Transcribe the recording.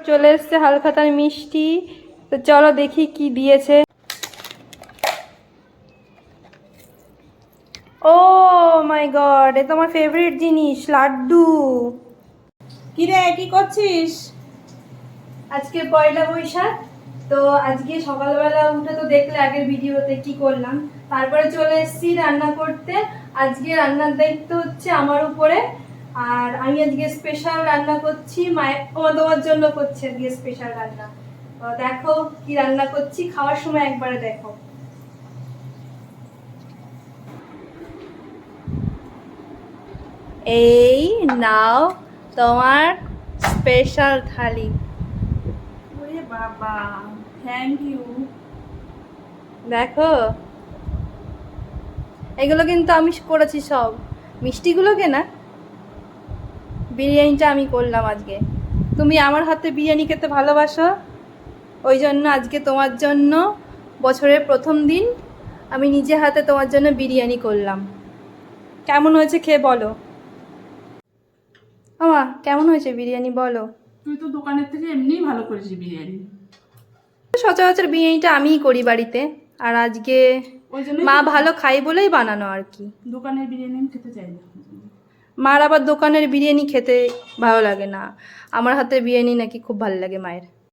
চলে এসছে হালখাতার মিষ্টি। তো চলো দেখি কি দিয়েছে। ও মাই গড, এ তোমার ফেভারিট জিনিস, লাড্ডু। কি রে, কি করছিস? আজকে পয়লা বৈশাখ, তো আজকে সকালবেলা উঠে তো দেখলে আগের ভিডিওতে কি করলাম। তারপরে চলে এসেছি রান্না করতে। আজকে রান্নার দায়িত্ব হচ্ছে আমার উপরে। আর আমি আজকে স্পেশাল রান্না করছি, মায়ের তোমার জন্য করছি আজকে স্পেশাল রান্না। তো দেখো কি রান্না করছি, খাওয়ার সময় একবারে দেখো। এই নাও তোমার স্পেশাল থালি। ওরে বাবা, থ্যাংক ইউ। দেখো, এগুলো কিন্তু আমি করেছি সব, মিষ্টিগুলোকে না, বিরিয়ানিটা আমি করলাম আজকে। তুমি আমার হাতে বিরিয়ানি খেতে ভালোবাসো, ওই জন্য আজকে তোমার জন্য বছরের প্রথম দিন আমি নিজে হাতে তোমার জন্য বিরিয়ানি করলাম। কেমন হয়েছে খেয়ে বলো। আমা, কেমন হয়েছে বিরিয়ানি বলো। তুই তো দোকানের থেকে এমনিই ভালো করেছিস বিরিয়ানি। সচরাচর বিরিয়ানিটা আমিই করি বাড়িতে, আর আজকে ওই জন্য মা ভালো খাই বলেই বানানো আর কি। দোকানের বিরিয়ানি আমি খেতে চাই না। মার আবার দোকানের বিরিয়ানি খেতে ভালো লাগে না, আমার হাতের বিরিয়ানি নাকি খুব ভালো লাগে মায়ের।